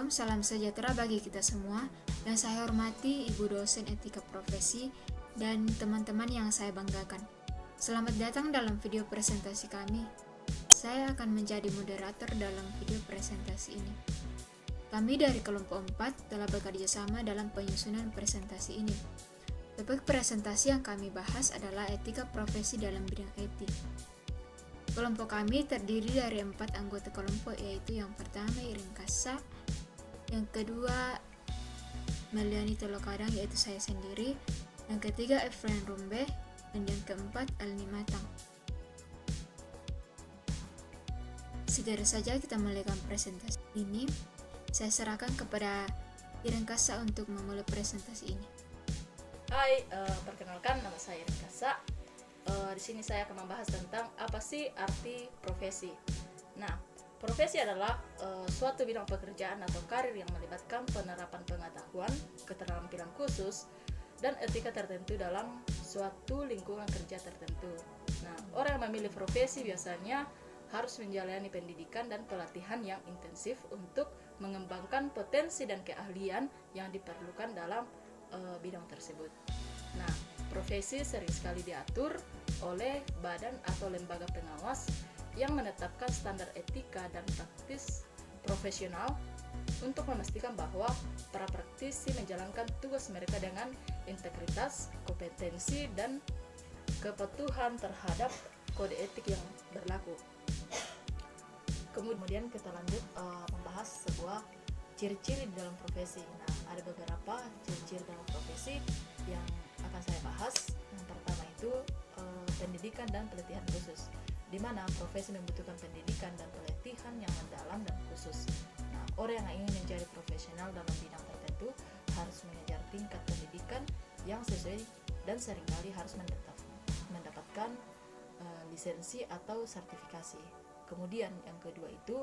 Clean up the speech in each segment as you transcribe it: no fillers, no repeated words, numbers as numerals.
salam sejahtera bagi kita semua. Yang saya hormati Ibu dosen etika profesi dan teman-teman yang saya banggakan. Selamat datang dalam video presentasi kami. Saya akan menjadi moderator dalam video presentasi ini. Kami dari kelompok 4 telah bekerja sama dalam penyusunan presentasi ini. Topik presentasi yang kami bahas adalah etika profesi dalam bidang IT. Kelompok kami terdiri dari 4 anggota kelompok, yaitu yang pertama Irin Kasa, yang kedua Meliani Telokadang, yaitu saya sendiri, yang ketiga Efren Rumbe, dan yang keempat Alni Matang. Segera saja kita melakukan presentasi ini. Saya serahkan kepada Irin Kasa untuk memulai presentasi ini. Hai, perkenalkan nama saya Irin Kasa. Di sini saya akan membahas tentang apa sih arti profesi. Nah, profesi adalah suatu bidang pekerjaan atau karir yang melibatkan penerapan pengetahuan, keterampilan khusus, dan etika tertentu dalam suatu lingkungan kerja tertentu. Nah, orang yang memilih profesi biasanya harus menjalani pendidikan dan pelatihan yang intensif untuk mengembangkan potensi dan keahlian yang diperlukan dalam bidang tersebut. Nah, profesi sering sekali diatur oleh badan atau lembaga pengawas yang menetapkan standar etika dan praktis profesional untuk memastikan bahwa para praktisi menjalankan tugas mereka dengan integritas, kompetensi, dan kepatuhan terhadap kode etik yang berlaku. Kemudian kita lanjut membahas sebuah ciri-ciri dalam profesi. Nah, ada beberapa ciri-ciri dalam profesi yang akan saya bahas. Yang pertama itu pendidikan dan pelatihan khusus, di mana profesi membutuhkan pendidikan dan pelatihan yang mendalam dan khusus. Nah, orang yang ingin menjadi profesional dalam bidang tertentu harus mengejar tingkat pendidikan yang sesuai dan seringkali harus mendapatkan lisensi atau sertifikasi. Kemudian yang kedua itu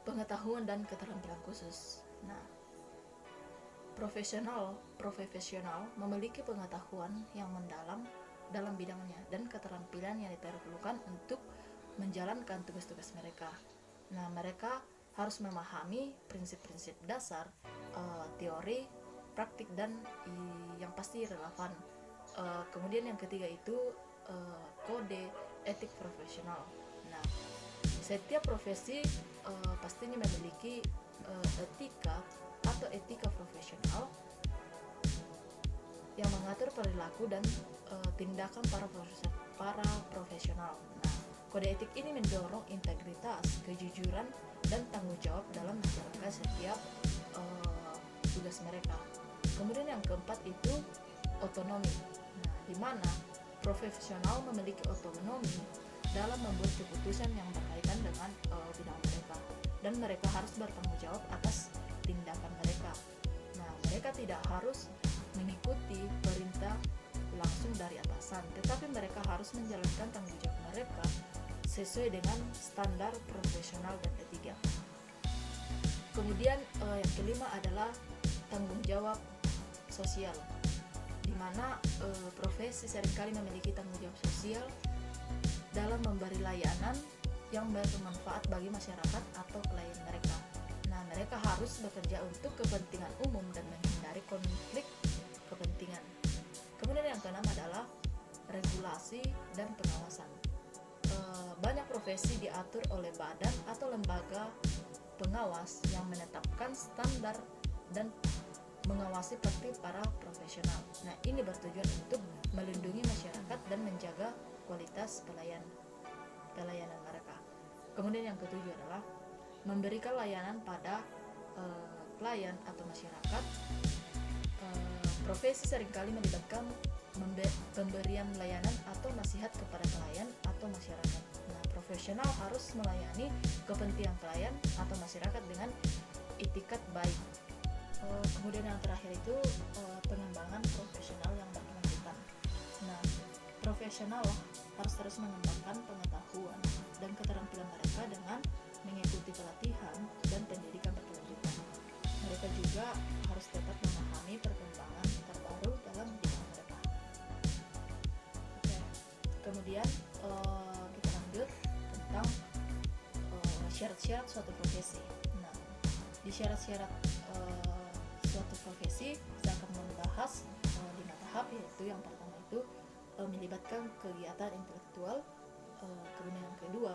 pengetahuan dan keterampilan khusus. Nah, profesional memiliki pengetahuan yang mendalam dalam bidangnya dan keterampilan yang diperlukan untuk menjalankan tugas-tugas mereka. Nah, mereka harus memahami prinsip-prinsip dasar, teori, praktik, dan yang pasti relevan. Kemudian yang ketiga itu kode etik profesional. Nah, setiap profesi pastinya memiliki etika atau etika profesional yang mengatur perilaku dan tindakan para profesional. Nah, kode etik ini mendorong integritas, kejujuran, dan tanggung jawab dalam menjalankan setiap tugas mereka. Kemudian yang keempat itu otonomi. Nah, di mana profesional memiliki otonomi dalam membuat keputusan yang berkaitan dengan bidang mereka, dan mereka harus bertanggung jawab atas tindakan mereka. Nah, mereka tidak harus mengikuti perintah langsung dari atasan, tetapi mereka harus menjalankan tanggung jawab mereka sesuai dengan standar profesional dan etika. Kemudian yang kelima adalah tanggung jawab sosial, di mana profesi seringkali memiliki tanggung jawab sosial dalam memberi layanan yang bermanfaat bagi masyarakat atau klien mereka. Nah, mereka harus bekerja untuk kepentingan umum dan menghindari konflik kepentingan. Kemudian yang keenam adalah regulasi dan pengawasan. Banyak profesi diatur oleh badan atau lembaga pengawas yang menetapkan standar dan mengawasi praktik para profesional. Nah, ini bertujuan untuk melindungi masyarakat dan menjaga kualitas pelayanan mereka. Kemudian yang ketujuh adalah memberikan layanan pada klien atau masyarakat. Profesi seringkali melibatkan pemberian layanan atau nasihat kepada klien atau masyarakat. Nah, profesional harus melayani kepentingan klien atau masyarakat dengan itikat baik. Kemudian yang terakhir itu pengembangan profesional yang berkelanjutan. Nah, profesional harus terus mengembangkan pengetahuan dan keterampilan mereka dengan mengikuti pelatihan dan pendidikan berkelanjutan. Mereka juga harus tetap memahami perkembangan terbaru dalam bidang mereka. Oke. Kemudian kita lanjut tentang syarat-syarat suatu profesi. Nah, Di syarat-syarat suatu profesi saya akan membahas 5 tahap, yaitu yang pertama itu melibatkan kegiatan intelektual, kemudian yang kedua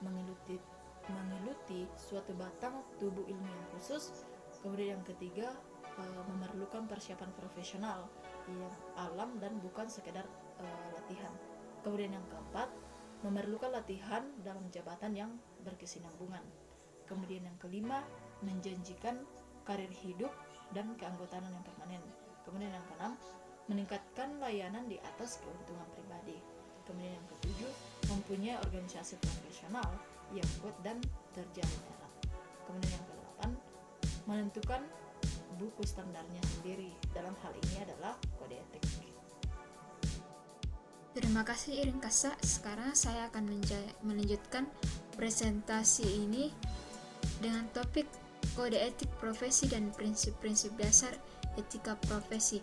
menggeluti suatu batang tubuh ilmiah khusus, kemudian yang ketiga memerlukan persiapan profesional yang alam dan bukan sekedar latihan, kemudian yang keempat memerlukan latihan dalam jabatan yang berkesinambungan, kemudian yang kelima menjanjikan karir hidup dan keanggotaan yang permanen, kemudian yang keenam meningkatkan layanan di atas keuntungan pribadi, kemudian yang ketujuh mempunyai organisasi profesional yang kuat dan terjalin erat, kemudian yang kedelapan menentukan buku standarnya sendiri, dalam hal ini adalah kode etik. Terima kasih Irin Kasa. Sekarang saya akan melanjutkan presentasi ini dengan topik kode etik profesi dan prinsip-prinsip dasar etika profesi.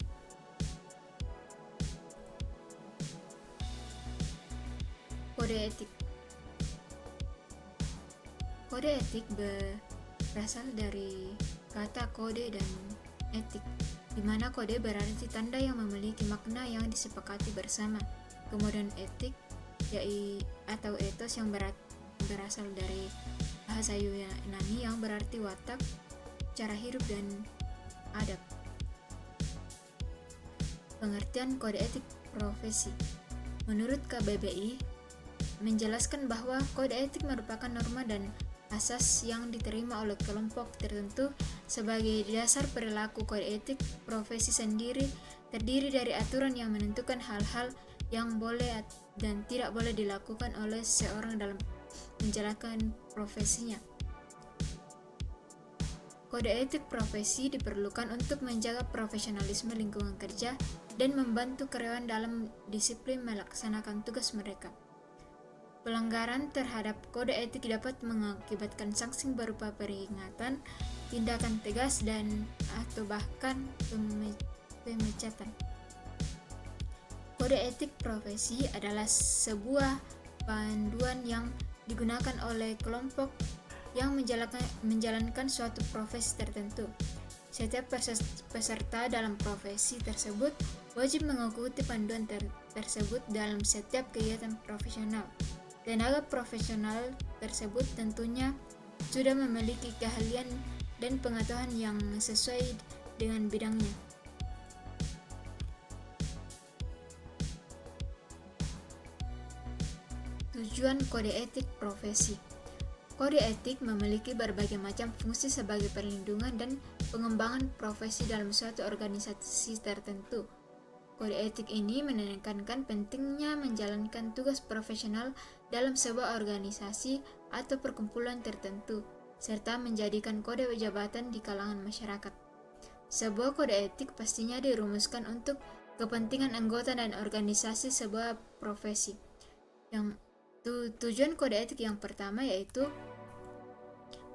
Kode etik. Kode etik berasal dari kata kode dan etik, di mana kode berarti tanda yang memiliki makna yang disepakati bersama. Kemudian etik atau etos yang berasal dari bahasa Yunani yang berarti watak, cara hidup dan adab. Pengertian kode etik profesi. Menurut KBBI menjelaskan bahwa kode etik merupakan norma dan asas yang diterima oleh kelompok tertentu sebagai dasar perilaku. Kode etik profesi sendiri terdiri dari aturan yang menentukan hal-hal yang boleh dan tidak boleh dilakukan oleh seorang dalam menjalankan profesinya. Kode etik profesi diperlukan untuk menjaga profesionalisme lingkungan kerja dan membantu karyawan dalam disiplin melaksanakan tugas mereka. Pelanggaran terhadap kode etik dapat mengakibatkan sanksi berupa peringatan, tindakan tegas atau bahkan pemecatan. Kode etik profesi adalah sebuah panduan yang digunakan oleh kelompok yang menjalankan suatu profesi tertentu. Setiap peserta dalam profesi tersebut wajib mengikuti panduan tersebut dalam setiap kegiatan profesional. Tenaga profesional tersebut tentunya sudah memiliki keahlian dan pengetahuan yang sesuai dengan bidangnya. Tujuan kode etik profesi. Kode etik memiliki berbagai macam fungsi sebagai perlindungan dan pengembangan profesi dalam suatu organisasi tertentu. Kode etik ini menekankan pentingnya menjalankan tugas profesional dalam sebuah organisasi atau perkumpulan tertentu, serta menjadikan kode jabatan di kalangan masyarakat. Sebuah kode etik pastinya dirumuskan untuk kepentingan anggota dan organisasi sebuah profesi. Yang tujuan kode etik yang pertama yaitu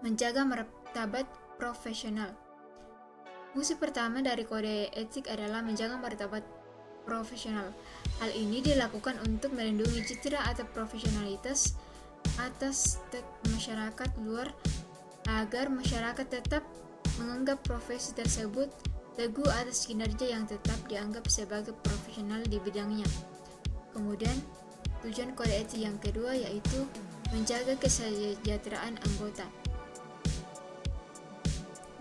menjaga martabat profesional. Fungsi pertama dari kode etik adalah menjaga martabat profesional. Hal ini dilakukan untuk melindungi citra atau profesionalitas atas masyarakat luar agar masyarakat tetap menganggap profesi tersebut teguh atas kinerja yang tetap dianggap sebagai profesional di bidangnya. Kemudian, tujuan kode etik yang kedua yaitu menjaga kesejahteraan anggota.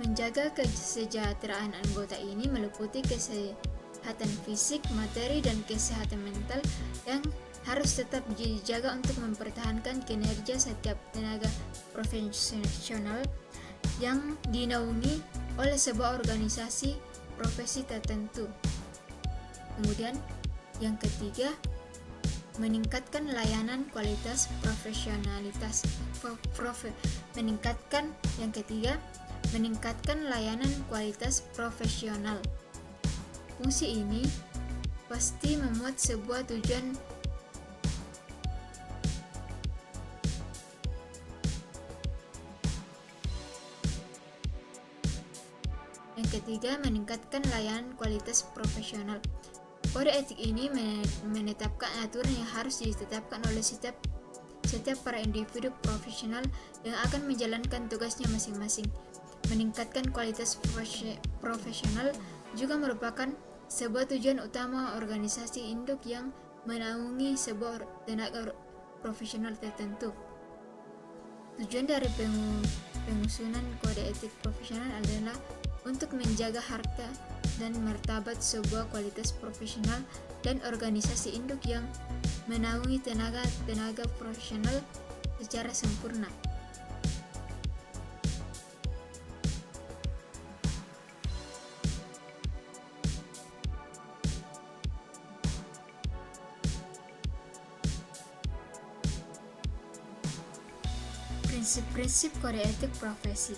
Menjaga kesejahteraan anggota ini meliputi kesehatan fisik, materi, dan kesehatan mental yang harus tetap dijaga untuk mempertahankan kinerja setiap tenaga profesional yang dinaungi oleh sebuah organisasi profesi tertentu. Kemudian yang ketiga, meningkatkan layanan kualitas profesionalitas. Meningkatkan layanan kualitas profesional. Fungsi ini pasti memuat sebuah tujuan yang ketiga, meningkatkan layanan kualitas profesional. Kode etik ini menetapkan aturan yang harus ditetapkan oleh setiap para individu profesional yang akan menjalankan tugasnya masing-masing. meningkatkan kualitas profesional juga merupakan sebuah tujuan utama organisasi induk yang menaungi sebuah tenaga profesional tertentu. Tujuan dari pengusunan kode etik profesional adalah untuk menjaga harga dan martabat sebuah kualitas profesional dan organisasi induk yang menaungi tenaga profesional secara sempurna. Prinsip-prinsip kode etik profesi.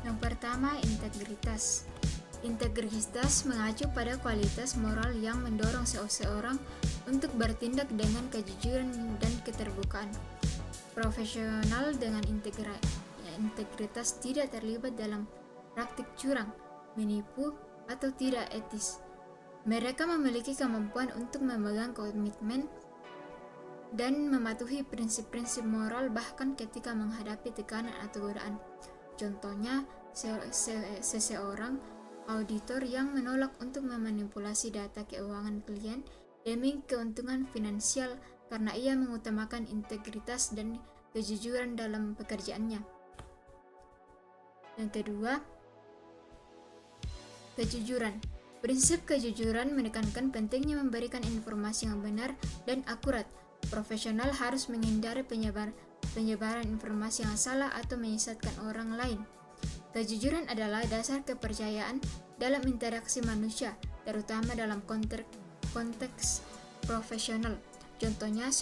Yang pertama, integritas. Integritas mengacu pada kualitas moral yang mendorong seseorang untuk bertindak dengan kejujuran dan keterbukaan. Profesional dengan integritas tidak terlibat dalam praktik curang, menipu, atau tidak etis. Mereka memiliki kemampuan untuk memegang komitmen dan mematuhi prinsip-prinsip moral bahkan ketika menghadapi tekanan atau godaan. Contohnya, seseorang auditor yang menolak untuk memanipulasi data keuangan klien demi keuntungan finansial karena ia mengutamakan integritas dan kejujuran dalam pekerjaannya. Yang kedua, kejujuran. Prinsip kejujuran menekankan pentingnya memberikan informasi yang benar dan akurat. Profesional harus menghindari penyebaran informasi yang salah atau menyesatkan orang lain. Kejujuran adalah dasar kepercayaan dalam interaksi manusia, terutama dalam konteks profesional. Contohnya,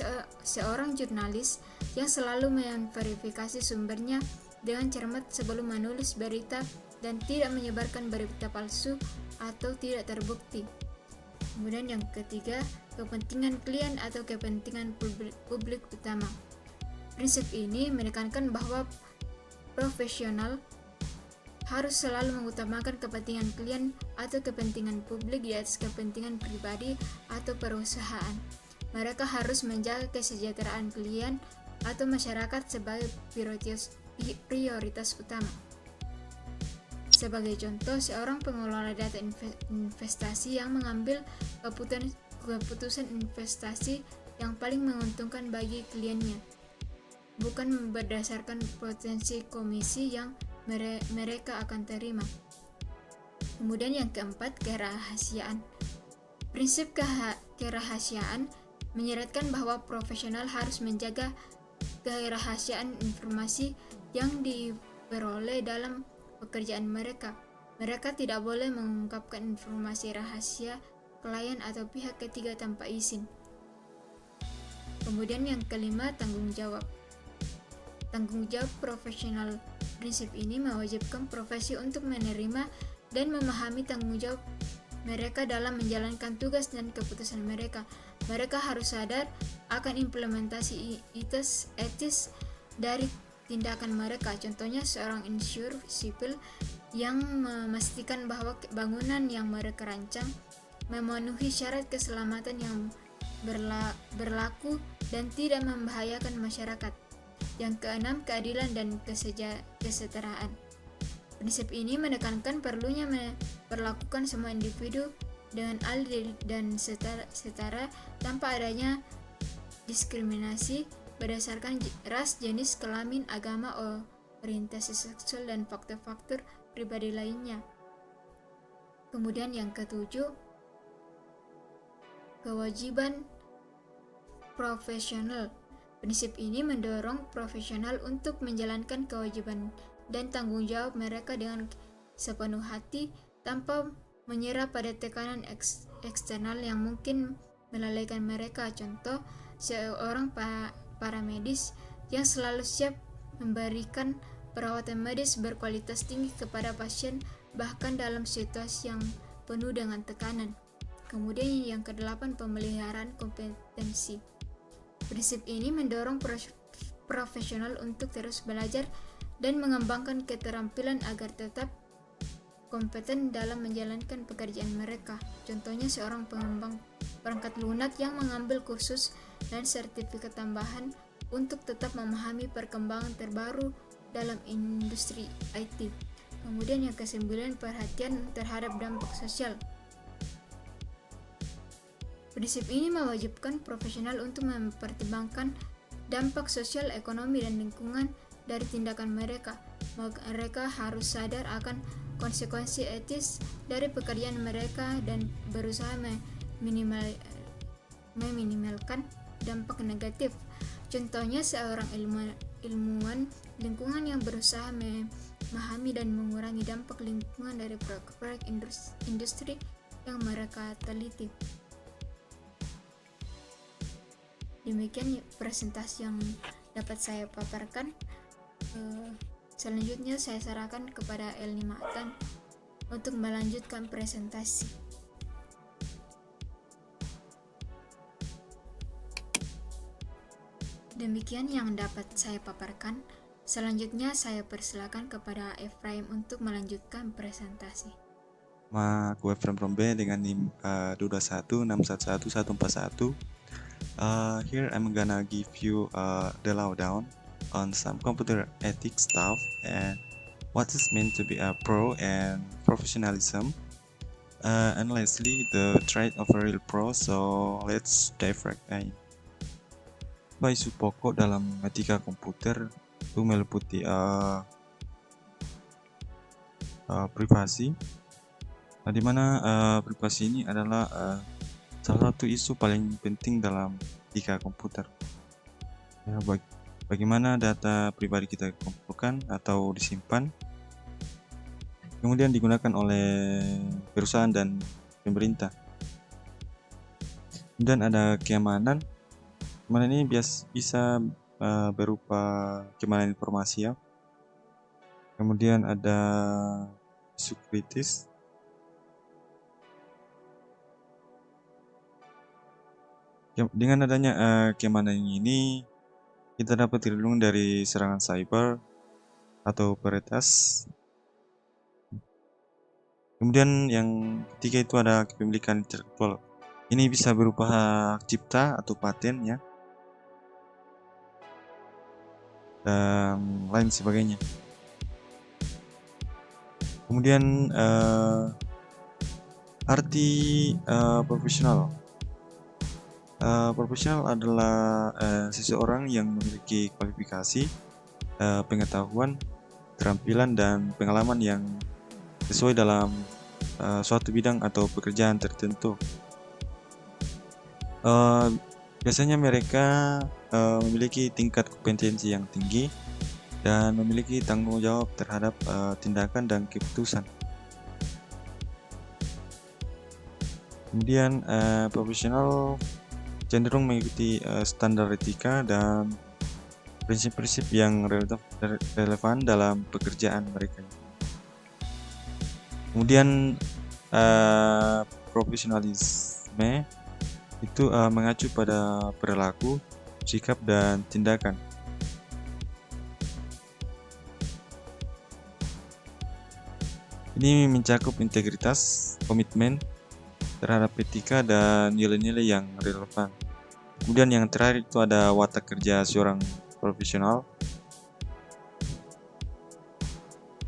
seorang jurnalis yang selalu memverifikasi sumbernya dengan cermat sebelum menulis berita dan tidak menyebarkan berita palsu atau tidak terbukti. Kemudian yang ketiga, kepentingan klien atau kepentingan publik utama. Prinsip ini menekankan bahwa profesional harus selalu mengutamakan kepentingan klien atau kepentingan publik di atas kepentingan pribadi atau perusahaan. Mereka harus menjaga kesejahteraan klien atau masyarakat sebagai prioritas utama. Sebagai contoh, seorang pengelola data investasi yang mengambil keputusan investasi yang paling menguntungkan bagi kliennya, bukan berdasarkan potensi komisi yang mereka akan terima. Kemudian yang keempat, kerahasiaan. Prinsip kerahasiaan menyeratkan bahwa profesional harus menjaga kerahasiaan informasi yang diperoleh dalam pekerjaan mereka. Mereka tidak boleh mengungkapkan informasi rahasia klien atau pihak ketiga tanpa izin. Kemudian yang kelima, tanggung jawab. Tanggung jawab profesional. Prinsip ini mewajibkan profesi untuk menerima dan memahami tanggung jawab mereka dalam menjalankan tugas dan keputusan mereka. Mereka harus sadar akan implementasi etis dari tindakan mereka. Contohnya, seorang insinyur sipil yang memastikan bahwa bangunan yang mereka rancang memenuhi syarat keselamatan yang berlaku dan tidak membahayakan masyarakat. Yang keenam, keadilan dan kesetaraan. Prinsip ini menekankan perlunya memperlakukan semua individu dengan adil dan setara tanpa adanya diskriminasi berdasarkan ras, jenis kelamin, agama, orientasi seksual, dan faktor-faktor pribadi lainnya. Kemudian yang ketujuh, kewajiban profesional. Prinsip ini mendorong profesional untuk menjalankan kewajiban dan tanggung jawab mereka dengan sepenuh hati tanpa menyerah pada tekanan eksternal yang mungkin melalaikan mereka. Contoh, seorang paramedis yang selalu siap memberikan perawatan medis berkualitas tinggi kepada pasien bahkan dalam situasi yang penuh dengan tekanan. Kemudian yang kedelapan, pemeliharaan kompetensi. Prinsip ini mendorong profesional untuk terus belajar dan mengembangkan keterampilan agar tetap kompeten dalam menjalankan pekerjaan mereka. Contohnya, seorang pengembang perangkat lunak yang mengambil kursus dan sertifikat tambahan untuk tetap memahami perkembangan terbaru dalam industri IT. Kemudian yang ke-9, perhatian terhadap dampak sosial. Prinsip ini mewajibkan profesional untuk mempertimbangkan dampak sosial, ekonomi, dan lingkungan dari tindakan mereka. Mereka harus sadar akan konsekuensi etis dari pekerjaan mereka dan berusaha meminimalkan dampak negatif. Contohnya, seorang ilmuwan lingkungan yang berusaha memahami dan mengurangi dampak lingkungan dari proyek industri yang mereka teliti. Demikian presentasi yang dapat saya paparkan. Selanjutnya saya serahkan kepada Elni Matan untuk melanjutkan presentasi. Demikian yang dapat saya paparkan. Selanjutnya saya persilakan kepada Efraim untuk melanjutkan presentasi. Aku Efraim from B dengan NIM 221611141. Here I'm gonna give you the lowdown on some computer ethics stuff and what is meant to be a pro and professionalism, and lastly the trait of a real pro. So let's dive right in. Isu pokok dalam etika komputer itu meliputi privasi, di mana privasi ini adalah salah satu isu paling penting dalam etika komputer. Ya, bagaimana data pribadi kita dikumpulkan atau disimpan, kemudian digunakan oleh perusahaan dan pemerintah. Dan ada keamanan. Keamanan ini bisa berupa keamanan informasi ya. Kemudian ada isu kritis. Dengan adanya keamanan ini, kita dapat terlindung dari serangan cyber atau peretas. Kemudian yang ketiga itu ada kepemilikan intelektual. Ini bisa berupa hak cipta atau paten ya, dan lain sebagainya. Kemudian arti profesional. Profesional adalah seseorang yang memiliki kualifikasi, pengetahuan, keterampilan, dan pengalaman yang sesuai dalam suatu bidang atau pekerjaan tertentu. Biasanya mereka memiliki tingkat kompetensi yang tinggi dan memiliki tanggung jawab terhadap tindakan dan keputusan. Kemudian profesional cenderung mengikuti standar etika dan prinsip-prinsip yang relevan dalam pekerjaan mereka. Kemudian profesionalisme itu mengacu pada perilaku, sikap, dan tindakan. Ini mencakup integritas, komitmen terhadap etika, dan nilai-nilai yang relevan. Kemudian yang terakhir itu ada watak kerja seorang profesional.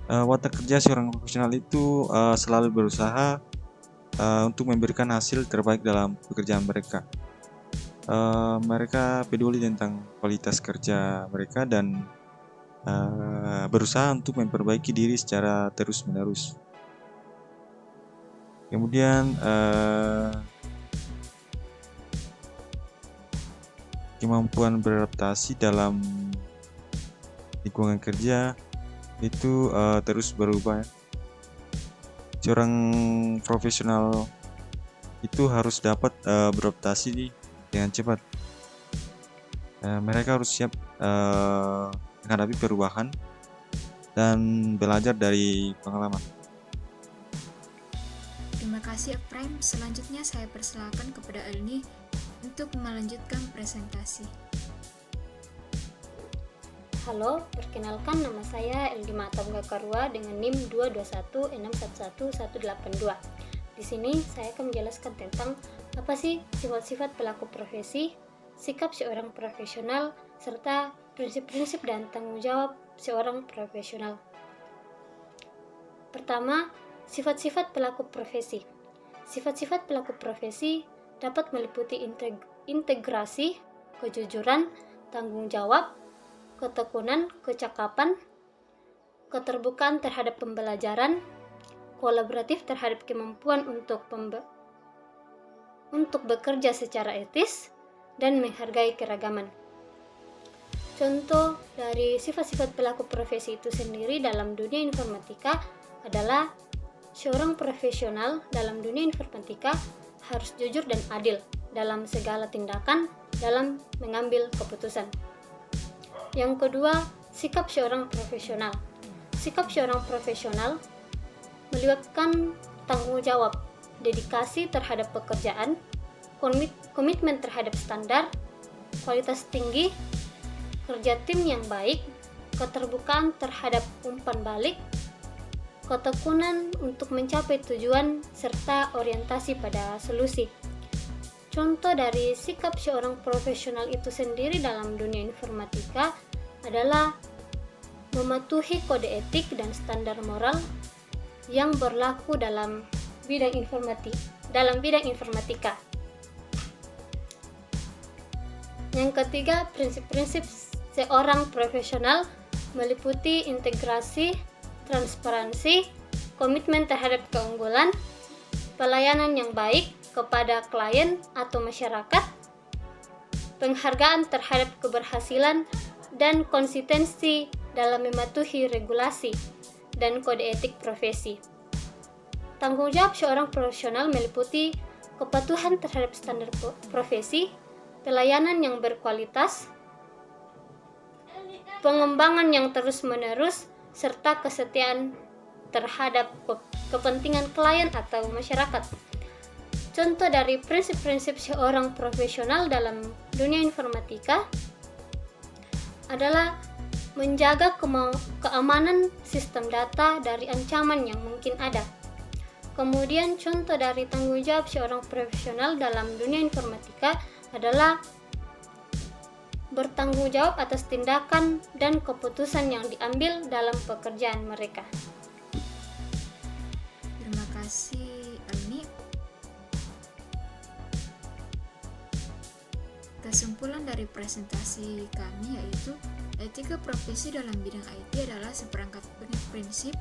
Watak kerja seorang profesional itu selalu berusaha untuk memberikan hasil terbaik dalam pekerjaan mereka. Mereka peduli tentang kualitas kerja mereka dan berusaha untuk memperbaiki diri secara terus-menerus. Kemudian kemampuan beradaptasi dalam lingkungan kerja itu terus berubah. Seorang profesional itu harus dapat beradaptasi dengan cepat. Mereka harus siap menghadapi perubahan dan belajar dari pengalaman. Terima kasih Efraim. Selanjutnya saya persilakan kepada Elni untuk melanjutkan presentasi. Halo, perkenalkan nama saya Eldi Matam Gakarua dengan NIM 221611182. Di sini saya akan menjelaskan tentang apa sih sifat-sifat pelaku profesi, sikap seorang profesional, serta prinsip-prinsip dan tanggung jawab seorang profesional. Pertama, sifat-sifat pelaku profesi. Sifat-sifat pelaku profesi dapat meliputi integrasi, kejujuran, tanggung jawab, ketekunan, kecakapan, keterbukaan terhadap pembelajaran, kolaboratif terhadap kemampuan untuk bekerja secara etis, dan menghargai keragaman. Contoh dari sifat-sifat pelaku profesi itu sendiri dalam dunia informatika adalah seorang profesional dalam dunia informatika harus jujur dan adil dalam segala tindakan dalam mengambil keputusan. Yang kedua, sikap seorang profesional. Sikap seorang profesional melibatkan tanggung jawab, dedikasi terhadap pekerjaan, komitmen terhadap standar, kualitas tinggi, kerja tim yang baik, keterbukaan terhadap umpan balik, ketekunan untuk mencapai tujuan, serta orientasi pada solusi. Contoh dari sikap seorang profesional itu sendiri dalam dunia informatika adalah mematuhi kode etik dan standar moral yang berlaku dalam bidang informatika. Yang ketiga, prinsip-prinsip seorang profesional meliputi integrasi, transparansi, komitmen terhadap keunggulan, pelayanan yang baik kepada klien atau masyarakat, penghargaan terhadap keberhasilan, dan konsistensi dalam mematuhi regulasi dan kode etik profesi. Tanggung jawab seorang profesional meliputi kepatuhan terhadap standar profesi, pelayanan yang berkualitas, pengembangan yang terus-menerus, serta kesetiaan terhadap kepentingan klien atau masyarakat. Contoh dari prinsip-prinsip seorang profesional dalam dunia informatika adalah menjaga keamanan sistem data dari ancaman yang mungkin ada. Kemudian contoh dari tanggung jawab seorang profesional dalam dunia informatika adalah bertanggung jawab atas tindakan dan keputusan yang diambil dalam pekerjaan mereka. Terima kasih, Alni. Kesimpulan dari presentasi kami yaitu etika profesi dalam bidang IT adalah seperangkat prinsip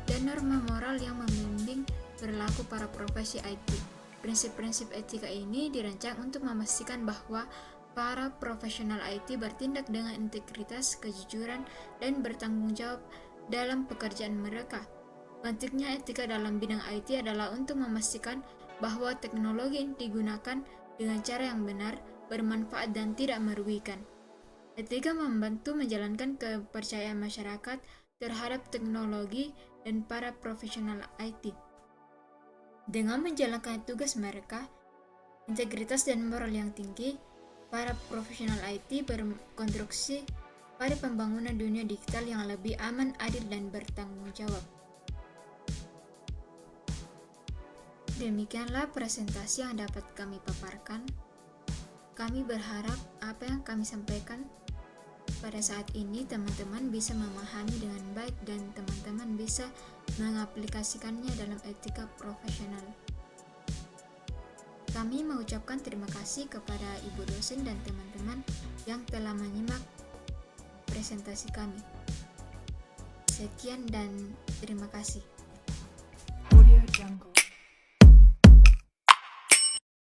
dan norma moral yang membimbing perilaku para profesi IT. Prinsip-prinsip etika ini dirancang untuk memastikan bahwa para profesional IT bertindak dengan integritas, kejujuran, dan bertanggung jawab dalam pekerjaan mereka. Pentingnya etika dalam bidang IT adalah untuk memastikan bahwa teknologi digunakan dengan cara yang benar, bermanfaat, dan tidak merugikan. Etika membantu menjalankan kepercayaan masyarakat terhadap teknologi dan para profesional IT. Dengan menjalankan tugas mereka, integritas dan moral yang tinggi, para profesional IT berkontribusi pada pembangunan dunia digital yang lebih aman, adil, dan bertanggung jawab. Demikianlah presentasi yang dapat kami paparkan. Kami berharap apa yang kami sampaikan pada saat ini teman-teman bisa memahami dengan baik dan teman-teman bisa mengaplikasikannya dalam etika profesional. Kami mengucapkan terima kasih kepada Ibu dosen dan teman-teman yang telah menyimak presentasi kami. Sekian dan terima kasih. Audio Jungle.